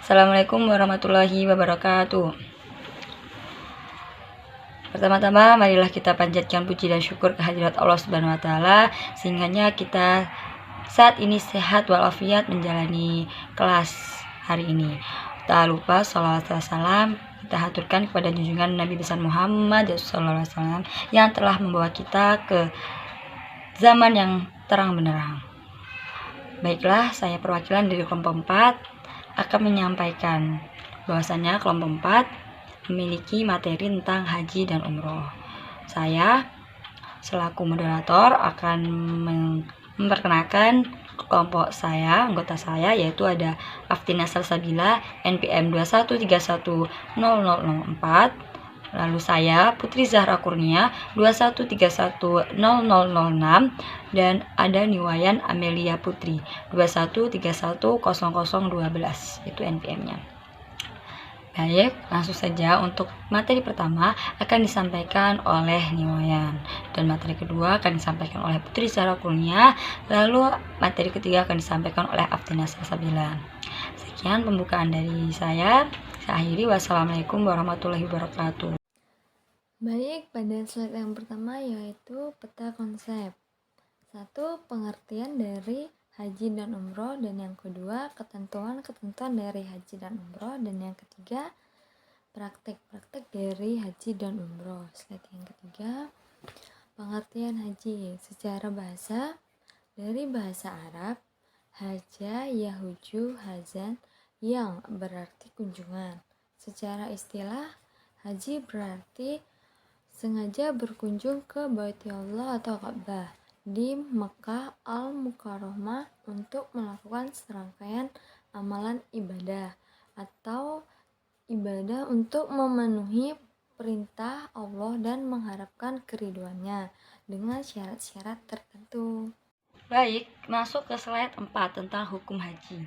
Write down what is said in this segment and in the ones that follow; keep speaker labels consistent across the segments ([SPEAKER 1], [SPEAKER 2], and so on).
[SPEAKER 1] Assalamualaikum warahmatullahi wabarakatuh. Pertama-tama marilah kita panjatkan puji dan syukur kehadirat Allah Subhanahu wa taala sehingga kita saat ini sehat walafiat menjalani kelas hari ini. Tak lupa salawat dan salam kita haturkan kepada junjungan Nabi besar Muhammad SAW yang telah membawa kita ke zaman yang terang benderang. Baiklah, saya perwakilan dari kelompok 4 akan menyampaikan bahwasannya kelompok 4 memiliki materi tentang haji dan umroh. Saya selaku moderator akan memperkenalkan kelompok saya, anggota saya, yaitu ada Aftina Salsabila NPM 21310004. Lalu saya Putri Zahra Kurnia 21310006 dan ada Niwayan Amelia Putri 21310012. Itu NPM-nya. Baik, langsung saja untuk materi pertama akan disampaikan oleh Niwayan dan materi kedua akan disampaikan oleh Putri Zahra Kurnia, lalu materi ketiga akan disampaikan oleh Aftina Salsabila. Sekian pembukaan dari saya akhiri. Wassalamualaikum warahmatullahi wabarakatuh.
[SPEAKER 2] Baik, pada slide yang pertama yaitu peta konsep. 1. Pengertian dari haji dan umroh, dan yang kedua ketentuan-ketentuan dari haji dan umroh, dan yang ketiga praktek-praktek dari haji dan umroh. Slide yang ketiga, pengertian haji secara bahasa. Dari bahasa Arab, haja yahuju hazan yang berarti kunjungan. Secara istilah, haji berarti sengaja berkunjung ke Baitullah atau Ka'bah di Mekah Al-Mukarramah untuk melakukan serangkaian amalan ibadah atau ibadah untuk memenuhi perintah Allah dan mengharapkan keriduannya dengan syarat-syarat tertentu.
[SPEAKER 1] Baik, masuk ke slide 4 tentang hukum haji.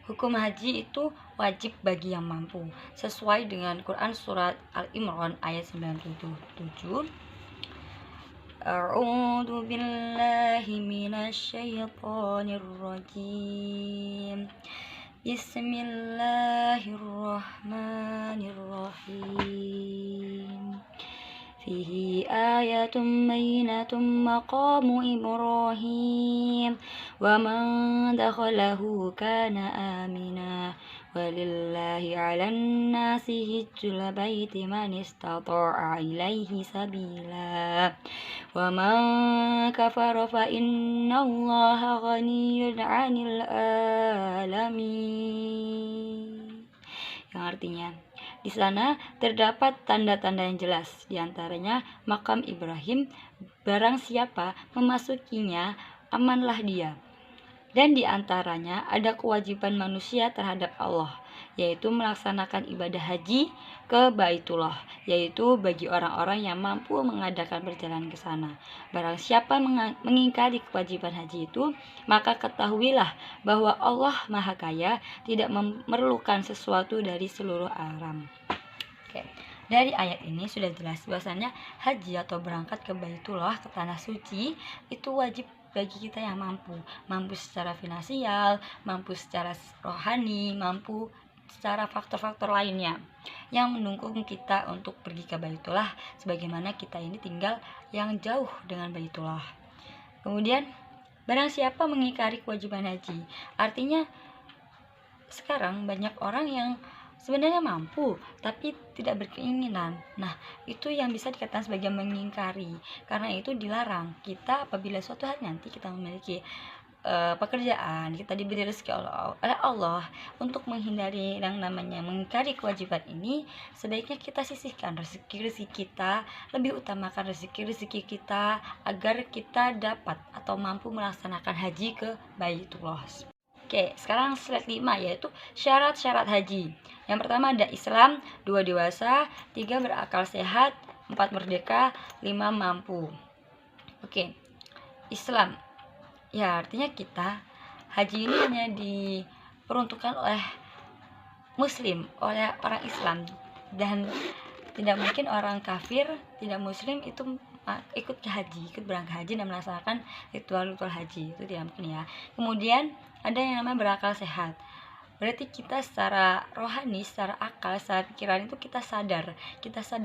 [SPEAKER 1] Hukum haji itu wajib bagi yang mampu sesuai dengan Quran surat Al-Imran ayat 97. A'udzu billahi minasyaitonir rajim. Bismillahirrahmanirrahim. Fihi ayatum bayyinatum maqamu Ibrahim wa man dakhalahu kana amina walillahi 'alan nasi hajjul baiti man istata'a ilaihi sabila wa man kafara fa innallaha ghaniyyun 'anil alamin. Yang artinya, di sana terdapat tanda-tanda yang jelas, diantaranya makam Ibrahim. Barang siapa memasukinya, amanlah dia. Dan diantaranya ada kewajiban manusia terhadap Allah, yaitu melaksanakan ibadah haji ke Baitullah, yaitu bagi orang-orang yang mampu mengadakan perjalanan ke sana. Barang siapa mengingkari kewajiban haji itu, maka ketahuilah bahwa Allah Maha Kaya, tidak memerlukan sesuatu dari seluruh alam. Dari ayat ini sudah jelas bahwasannya haji atau berangkat ke Baitullah, ke tanah suci, itu wajib bagi kita yang mampu secara finansial, mampu secara rohani, mampu secara faktor-faktor lainnya yang mendukung kita untuk pergi ke Baitullah, sebagaimana kita ini tinggal yang jauh dengan Baitullah. Kemudian, barang siapa mengingkari kewajiban haji, artinya sekarang banyak orang yang sebenarnya mampu tapi tidak berkeinginan. Nah, itu yang bisa dikatakan sebagai mengingkari. Karena itu dilarang kita apabila suatu hari nanti kita memiliki pekerjaan, kita diberi rezeki oleh Allah, untuk menghindari yang namanya mengingkari kewajiban ini, sebaiknya kita sisihkan rezeki kita, lebih utamakan rezeki kita agar kita dapat atau mampu melaksanakan haji ke Baitullah. Oke, sekarang slide 5 yaitu syarat-syarat haji. Yang pertama ada Islam, 2 dewasa, 3 berakal sehat, 4 merdeka, 5 mampu. Oke, Islam. Ya, artinya kita haji ini hanya diperuntukkan oleh muslim, oleh orang Islam, dan tidak mungkin orang kafir, tidak muslim itu ikut berangkat haji dan melaksanakan ritual haji, itu tidak mungkin ya. Kemudian ada yang namanya berakal sehat. Berarti kita secara rohani, secara akal, secara pikiran itu kita sadar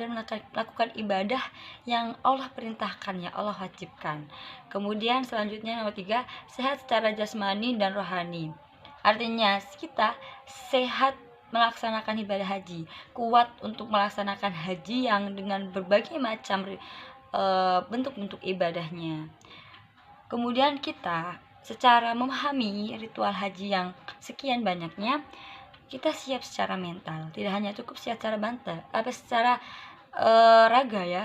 [SPEAKER 1] melakukan ibadah yang Allah perintahkan, ya Allah wajibkan. Kemudian selanjutnya nomor 3, sehat secara jasmani dan rohani. Artinya kita sehat melaksanakan ibadah haji, kuat untuk melaksanakan haji yang dengan berbagai macam bentuk-bentuk ibadahnya. Kemudian kita secara memahami ritual haji yang sekian banyaknya, kita siap secara mental, tidak hanya cukup siap secara secara raga ya,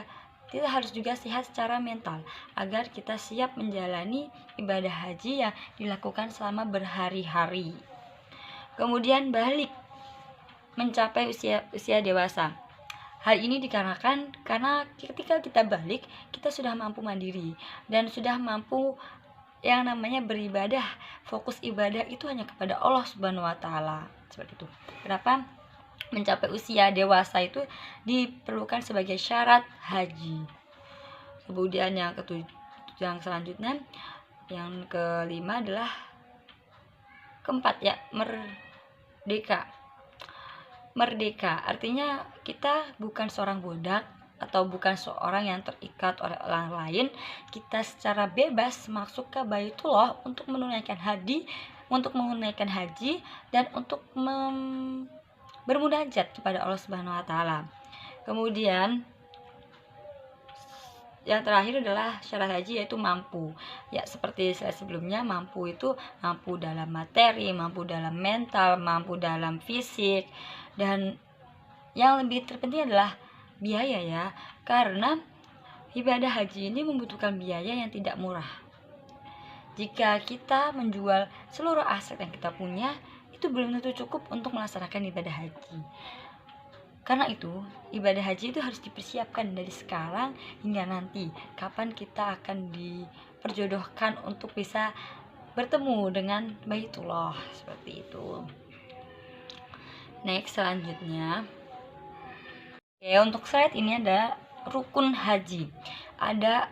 [SPEAKER 1] kita harus juga sehat secara mental agar kita siap menjalani ibadah haji yang dilakukan selama berhari-hari. Kemudian balik mencapai usia dewasa. Hal ini dikarenakan karena ketika kita balik, kita sudah mampu mandiri dan sudah mampu yang namanya beribadah. Fokus ibadah itu hanya kepada Allah Subhanahu wa taala. Seperti itu. Kenapa mencapai usia dewasa itu diperlukan sebagai syarat haji. Kemudian yang selanjutnya, yang kelima adalah keempat ya, merdeka. Artinya kita bukan seorang budak atau bukan seorang yang terikat oleh orang lain. Kita secara bebas masuk ke Baitullah untuk menunaikan haji dan untuk bermunajat kepada Allah Subhanahu wa taala. Kemudian yang terakhir adalah syarat haji, yaitu mampu. Ya, seperti saya sebelumnya, mampu itu mampu dalam materi, mampu dalam mental, mampu dalam fisik, dan yang lebih terpenting adalah biaya ya, karena ibadah haji ini membutuhkan biaya yang tidak murah. Jika kita menjual seluruh aset yang kita punya, itu belum tentu cukup untuk melaksanakan ibadah haji. Karena itu, ibadah haji itu harus dipersiapkan dari sekarang hingga nanti kapan kita akan diperjodohkan untuk bisa bertemu dengan Baitullah, seperti itu. Next, selanjutnya. Oke, untuk slide ini ada rukun haji. Ada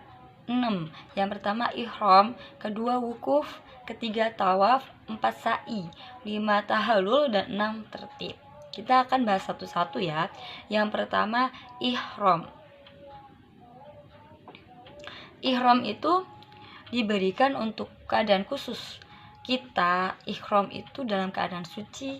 [SPEAKER 1] 6. Yang pertama ihram, kedua wukuf, ketiga tawaf, 4 sa'i, 5 tahallul, dan 6 tertib. Kita akan bahas satu-satu ya. Yang pertama ihram. Ihram itu diberikan untuk keadaan khusus. Kita ihram itu dalam keadaan suci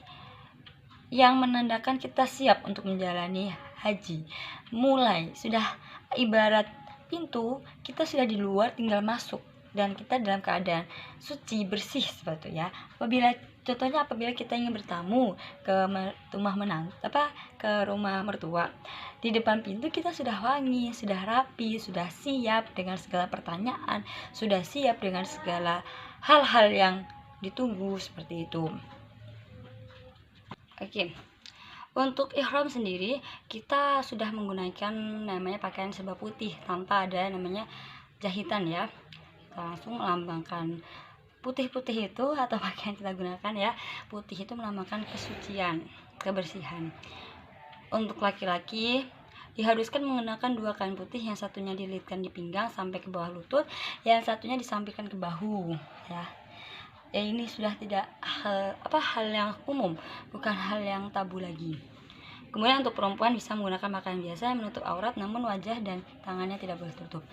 [SPEAKER 1] yang menandakan kita siap untuk menjalani haji. Mulai sudah ibarat pintu, kita sudah di luar tinggal masuk dan kita dalam keadaan suci, bersih seperti itu ya. Apabila kita ingin bertamu ke rumah mertua, di depan pintu kita sudah wangi, sudah rapi, sudah siap dengan segala pertanyaan, sudah siap dengan segala hal-hal yang ditunggu, seperti itu. Oke. Untuk ihram sendiri, kita sudah menggunakan namanya pakaian serba putih tanpa ada namanya jahitan ya. Kita langsung melambangkan putih-putih itu, atau pakaian kita gunakan ya, putih itu melambangkan kesucian, kebersihan. Untuk laki-laki diharuskan menggunakan 2 kain putih, yang satunya dililitkan di pinggang sampai ke bawah lutut, yang satunya disampingkan ke bahu ya. Ya, ini sudah tidak hal yang umum, bukan hal yang tabu lagi. Kemudian untuk perempuan bisa menggunakan pakaian biasa yang menutup aurat, namun wajah dan tangannya tidak boleh tertutup.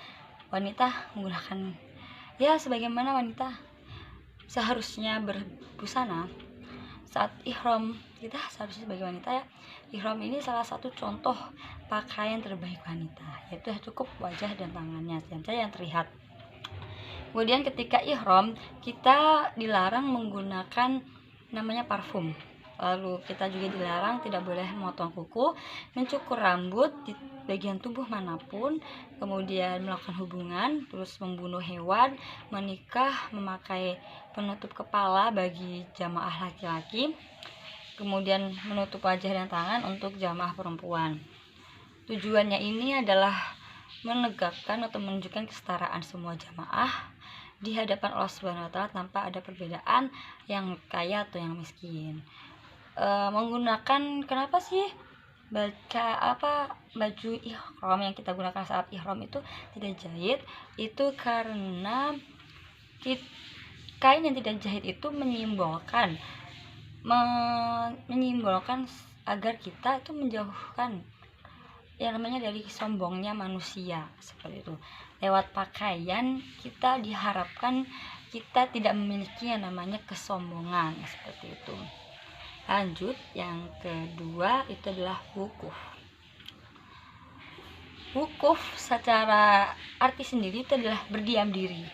[SPEAKER 1] Wanita menggunakan ya sebagaimana wanita seharusnya berbusana saat ihram. Kita seharusnya sebagai wanita ya, ihram ini salah satu contoh pakaian terbaik wanita, yaitu cukup wajah dan tangannya saja yang terlihat. Kemudian ketika ihram, kita dilarang menggunakan namanya parfum. Lalu kita juga dilarang tidak boleh memotong kuku, mencukur rambut di bagian tubuh manapun, kemudian melakukan hubungan, terus membunuh hewan, menikah, memakai penutup kepala bagi jamaah laki-laki, kemudian menutup wajah dan tangan untuk jamaah perempuan. Tujuannya ini adalah menegakkan atau menunjukkan kesetaraan semua jamaah di hadapan Allah Subhanahu wa taala tanpa ada perbedaan yang kaya atau yang miskin. Menggunakan kenapa sih baju ihram yang kita gunakan saat ihram itu tidak jahit? Itu karena kain yang tidak jahit itu menyimbolkan menyimbolkan agar kita itu menjauhkan yang namanya dari sombongnya manusia, seperti itu. Lewat pakaian kita diharapkan kita tidak memiliki yang namanya kesombongan, seperti itu. Lanjut, yang kedua itu adalah wukuf. Wukuf secara arti sendiri itu adalah berdiam diri,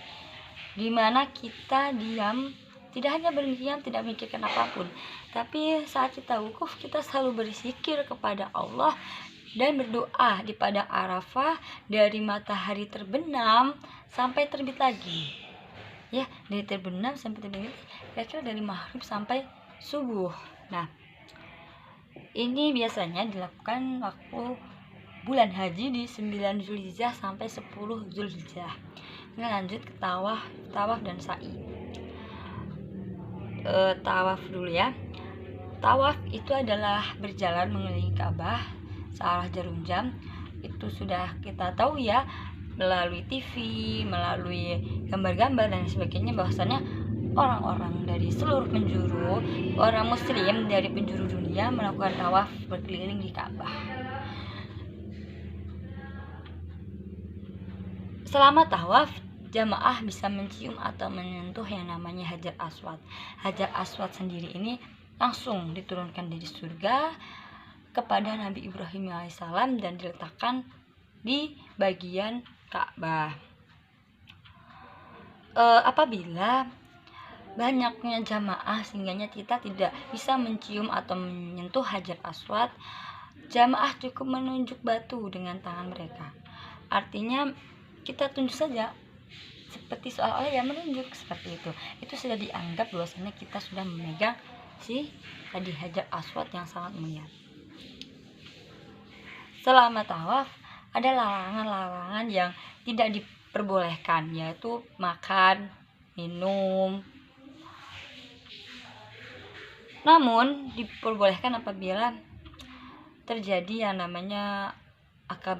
[SPEAKER 1] dimana kita diam, tidak hanya berdiam, tidak memikirkan apapun, tapi saat kita wukuf kita selalu berzikir kepada Allah dan berdoa di padang Arafah dari matahari terbenam sampai terbit lagi. Ya, dari terbenam sampai terbit, kira-kira dari maghrib sampai subuh. Nah, ini biasanya dilakukan waktu bulan haji di 9 Zulhijjah sampai 10 Zulhijjah. Ini lanjut ke tawaf dan sa'i. Tawaf dulu ya. Tawaf itu adalah berjalan mengelilingi Ka'bah searah jarum jam. Itu sudah kita tahu ya, melalui TV, melalui gambar-gambar dan sebagainya, bahwasannya orang-orang dari seluruh penjuru, orang muslim dari penjuru dunia melakukan tawaf berkeliling di Ka'bah. Selama tawaf, jamaah bisa mencium atau menyentuh yang namanya Hajar Aswad. Hajar Aswad sendiri ini langsung diturunkan dari surga kepada Nabi Ibrahim alaihissalam dan diletakkan di bagian Ka'bah. Apabila banyaknya jamaah sehingga kita tidak bisa mencium atau menyentuh Hajar Aswad, jamaah cukup menunjuk batu dengan tangan mereka. Artinya kita tunjuk saja seperti seolah-olah yang menunjuk, seperti itu. Itu sudah dianggap bahwasanya kita sudah memegang si tadi Hajar Aswad yang sangat mulia. Selama tawaf ada larangan-larangan yang tidak diperbolehkan, yaitu makan, minum. Namun diperbolehkan apabila terjadi yang namanya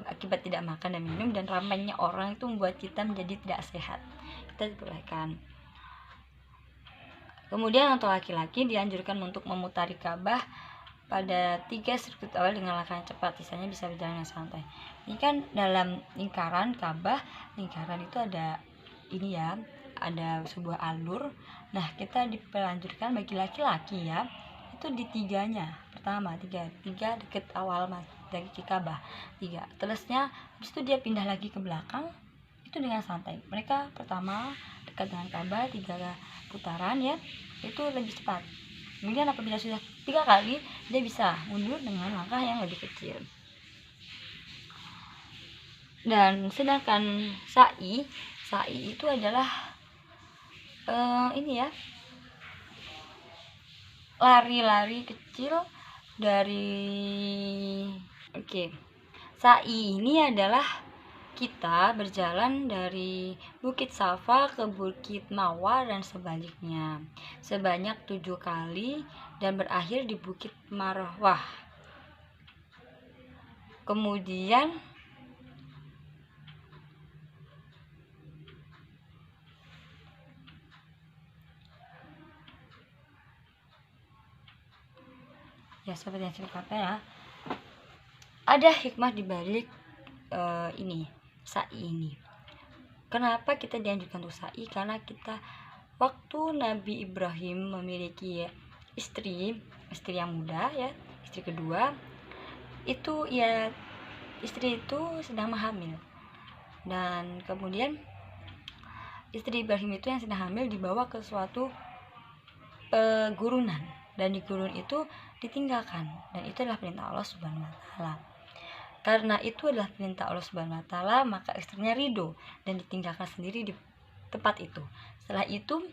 [SPEAKER 1] akibat tidak makan dan minum dan ramainya orang itu membuat kita menjadi tidak sehat, kita diperbolehkan. Kemudian untuk laki-laki dianjurkan untuk memutari Ka'bah pada 3 sirkuit awal dengan langkah yang cepat, sisanya bisa berjalan dengan santai. Ini kan dalam lingkaran Ka'bah, lingkaran itu ada ini ya, ada sebuah alur. Nah, kita dianjurkan bagi laki-laki ya, itu di tiganya. Pertama, tiga deket awal dari Ka'bah, 3. Terusnya habis itu dia pindah lagi ke belakang, itu dengan santai. Mereka pertama dekat dengan Ka'bah 3 putaran ya, itu lebih cepat. Kemudian apabila sudah 3 kali, dia bisa mundur dengan langkah yang lebih kecil. Dan sedangkan sa'i itu adalah ini ya, lari-lari kecil dari sa'i ini adalah kita berjalan dari Bukit Safa ke Bukit Mawar dan sebaliknya sebanyak 7 kali dan berakhir di Bukit Marwah. Kemudian ya seperti yang saya katakan ya, ada hikmah dibalik ini sa'i ini. Kenapa kita dianjurkan untuk sa'i? Karena kita waktu Nabi Ibrahim memiliki istri yang muda ya, istri kedua itu ya, istri itu sedang hamil, dan kemudian istri Ibrahim itu yang sedang hamil dibawa ke suatu pegurunan, dan di gurun itu ditinggalkan, dan itu adalah perintah Allah Subhanahu wa taala. Karena itu adalah perintah Allah Subhanahu wa taala, maka istrinya ridho dan ditinggalkan sendiri di tempat itu. Setelah itu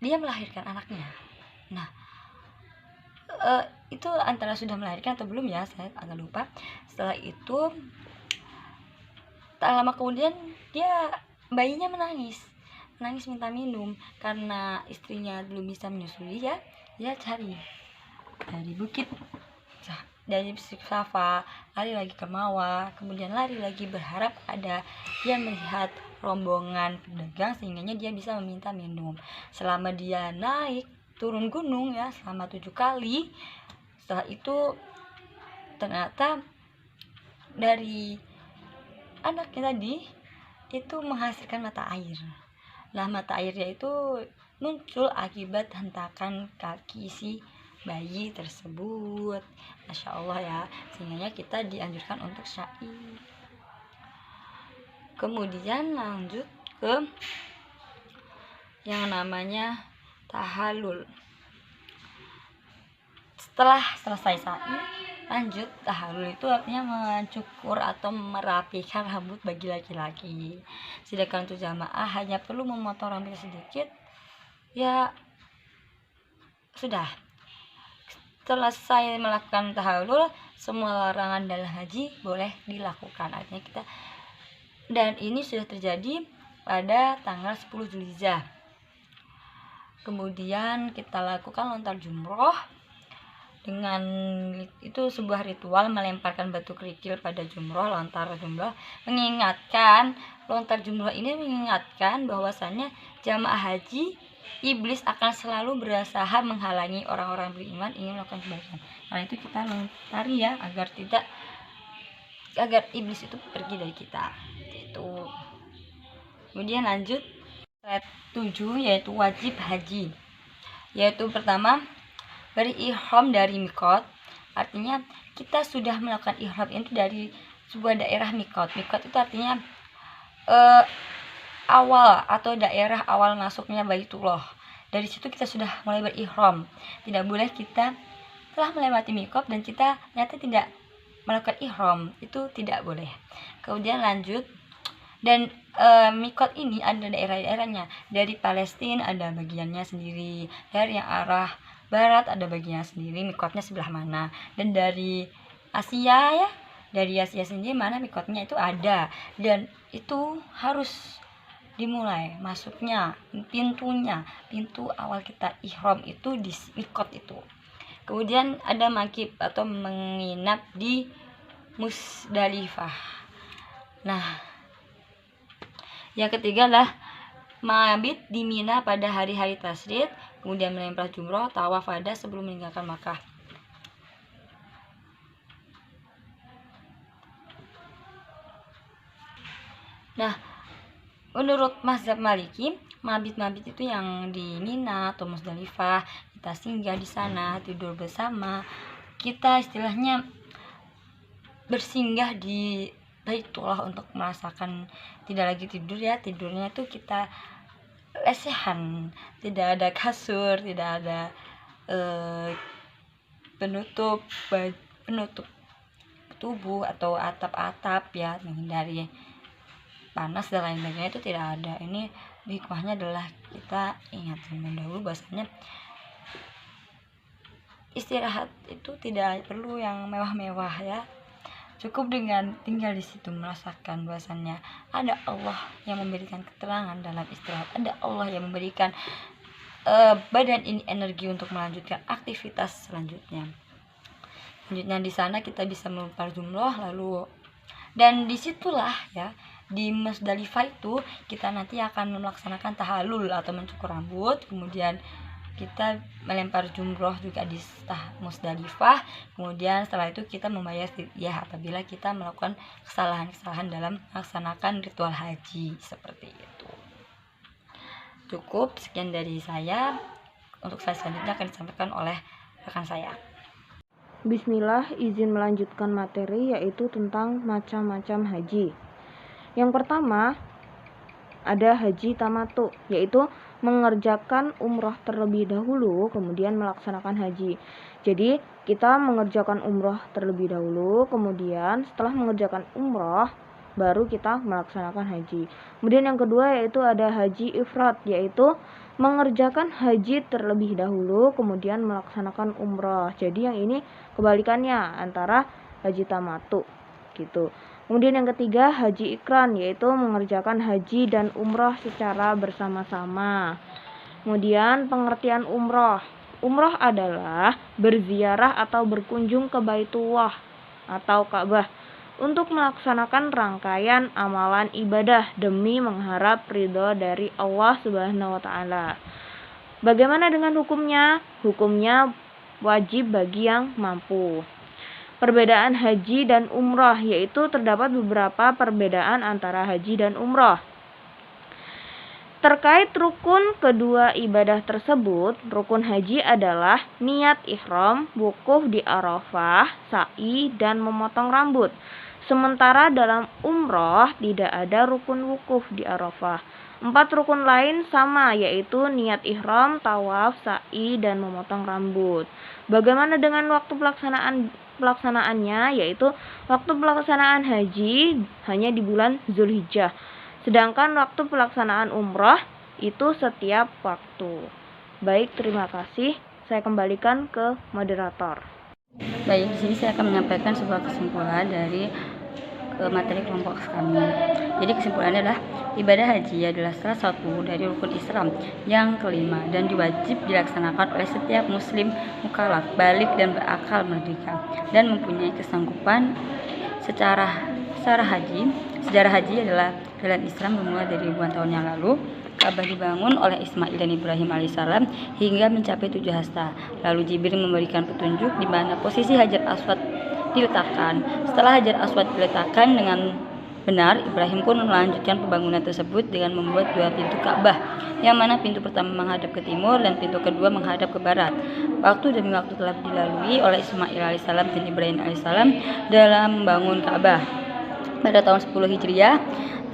[SPEAKER 1] dia melahirkan anaknya. Nah, itu antara sudah melahirkan atau belum ya, saya agak lupa. Setelah itu tak lama kemudian bayinya menangis minta minum, karena istrinya belum bisa menyusui ya, dia cari dari bukit, dari Safa lari lagi ke Marwah, kemudian lari lagi berharap ada dia melihat rombongan pedagang sehingga dia bisa meminta minum. Selama dia naik turun gunung ya selama 7 kali. Setelah itu ternyata dari anaknya tadi itu menghasilkan mata air. Lah mata airnya itu muncul akibat hentakan kaki si bayi tersebut. Masya Allah ya, sehingga kita dianjurkan untuk syai. Kemudian lanjut ke yang namanya tahallul. Setelah selesai syai, lanjut tahallul itu artinya mencukur atau merapikan rambut bagi laki-laki. Sedangkan untuk jamaah hanya perlu memotong rambut sedikit, ya sudah. Selesai melakukan tahallul, semua larangan dalam haji boleh dilakukan. Artinya kita, dan ini sudah terjadi pada tanggal 10 Zulhijjah. Kemudian kita lakukan lontar jumroh. Dengan itu sebuah ritual melemparkan batu kerikil pada jumroh. Lontar jumroh ini mengingatkan bahwasannya jamaah haji, iblis akan selalu berusaha menghalangi orang-orang beriman ingin melakukan kebaikan. Karena itu kita lontari ya, agar iblis itu pergi dari kita. Itu. Kemudian lanjut ayat 7 yaitu wajib haji. Yaitu pertama, berihram dari mikot. Artinya kita sudah melakukan ihram itu dari sebuah daerah mikot. Mikot itu artinya awal atau daerah awal masuknya Baitullah. Dari situ kita sudah mulai berihram. Tidak boleh kita telah melewati mikot dan kita ternyata tidak melakukan ihram, itu tidak boleh. Kemudian lanjut, dan mikot ini ada daerah-daerahnya. Dari Palestina ada bagiannya sendiri, dari yang arah barat ada bagiannya sendiri, mikotnya sebelah mana. Dan dari Asia ya, dari Asia sendiri mana mikotnya itu ada. Dan itu harus dimulai masuknya, pintu awal kita ihram itu di mikot itu. Kemudian ada makib atau menginap di Musdalifah. Nah, yang ketiga adalah mabit di Mina pada hari-hari tasyrik, kemudian melempar jumroh, tawaf wada sebelum meninggalkan Makkah. Nah, menurut mazhab Maliki, mabit itu yang di Mina atau Musdalifah, kita singgah di sana, tidur bersama, kita istilahnya bersinggah di Baitullah untuk merasakan tidak lagi tidur ya, tidurnya itu kita lesehan, tidak ada kasur, tidak ada penutup tubuh atau atap-atap ya, menghindari panas dan lain sebagainya, itu tidak ada. Ini hikmahnya adalah kita ingat dahulu bahasanya istirahat itu tidak perlu yang mewah-mewah ya, cukup dengan tinggal di situ merasakan bahwasannya ada Allah yang memberikan keterangan dalam istirahat, ada Allah yang memberikan badan ini energi untuk melanjutkan aktivitas selanjutnya. Selanjutnya di sana kita bisa melempar jumroh, lalu dan disitulah ya, di Musdalifah itu kita nanti akan melaksanakan tahallul atau mencukur rambut, kemudian kita melempar jumroh juga di Musdalifah. Kemudian setelah itu kita membayar fidyah apabila kita melakukan kesalahan-kesalahan dalam melaksanakan ritual haji seperti itu. Cukup sekian dari saya. Untuk slide selanjutnya akan disampaikan oleh rekan saya.
[SPEAKER 3] Bismillah, izin melanjutkan materi yaitu tentang macam-macam haji. Yang pertama ada haji tamatu, yaitu mengerjakan umroh terlebih dahulu kemudian melaksanakan haji. Jadi kita mengerjakan umroh terlebih dahulu, kemudian setelah mengerjakan umroh baru kita melaksanakan haji. Kemudian yang kedua yaitu ada haji ifrad, yaitu mengerjakan haji terlebih dahulu kemudian melaksanakan umroh. Jadi yang ini kebalikannya antara haji tamatu gitu. Kemudian yang ketiga haji ikran, yaitu mengerjakan haji dan umroh secara bersama-sama. Kemudian pengertian umroh. Umroh adalah berziarah atau berkunjung ke Baitullah atau Ka'bah untuk melaksanakan rangkaian amalan ibadah demi mengharap ridho dari Allah Subhanahu wa taala. Bagaimana dengan hukumnya? Hukumnya wajib bagi yang mampu. Perbedaan haji dan umroh, yaitu terdapat beberapa perbedaan antara haji dan umroh. Terkait rukun kedua ibadah tersebut, rukun haji adalah niat ihram, wukuf di Arafah, sa'i, dan memotong rambut. Sementara dalam umroh tidak ada rukun wukuf di Arafah. 4 rukun lain sama, yaitu niat ihram, tawaf, sa'i, dan memotong rambut. Bagaimana dengan waktu pelaksanaannya, yaitu waktu pelaksanaan haji hanya di bulan Zulhijjah. Sedangkan waktu pelaksanaan umroh itu setiap waktu. Baik, terima kasih. Saya kembalikan ke moderator.
[SPEAKER 1] Baik, di sini saya akan menyampaikan sebuah kesimpulan dari materi kelompok kami. Jadi kesimpulannya adalah ibadah haji adalah salah satu dari rukun Islam yang kelima dan diwajib dilaksanakan oleh setiap muslim mukallaf, balik dan berakal merdeka dan mempunyai kesanggupan secara haji. Sejarah haji adalah jalan Islam bermula dari ribuan tahun yang lalu. Ka'bah dibangun oleh Ismail dan Ibrahim alaihissalam hingga mencapai 7 hasta. Lalu Jibril memberikan petunjuk di mana posisi Hajar Aswad diletakkan. Setelah Hajar Aswad diletakkan dengan benar, Ibrahim pun melanjutkan pembangunan tersebut dengan membuat 2 pintu Ka'bah, yang mana pintu pertama menghadap ke timur dan pintu kedua menghadap ke barat. Waktu demi waktu telah dilalui oleh Ismail alaihissalam dan Ibrahim alaihissalam dalam membangun Ka'bah. Pada tahun 10 Hijriah,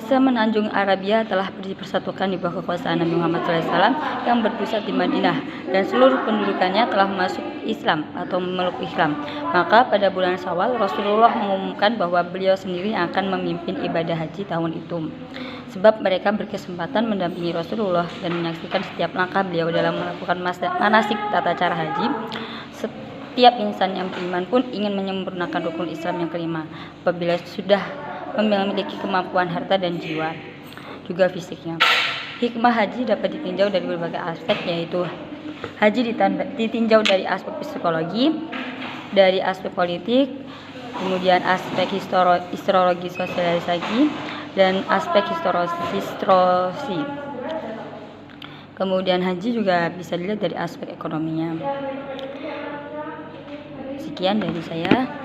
[SPEAKER 1] semenanjung Arabia telah dipersatukan di bawah kekuasaan Nabi Muhammad SAW yang berpusat di Madinah, dan seluruh pendudukannya telah masuk Islam atau memeluk Islam. Maka pada bulan Syawal, Rasulullah mengumumkan bahwa beliau sendiri akan memimpin ibadah haji tahun itu. Sebab mereka berkesempatan mendampingi Rasulullah dan menyaksikan setiap langkah beliau dalam melakukan manasik tata cara haji. Setiap insan yang beriman pun ingin menyempurnakan rukun Islam yang kelima apabila sudah memiliki kemampuan harta dan jiwa, juga fisiknya. Hikmah haji dapat ditinjau dari berbagai aspek, yaitu haji ditinjau dari aspek psikologi, dari aspek politik, kemudian aspek historiologi sosialisasi, dan aspek histrosi. Kemudian haji juga bisa dilihat dari aspek ekonominya. Sekian dari saya.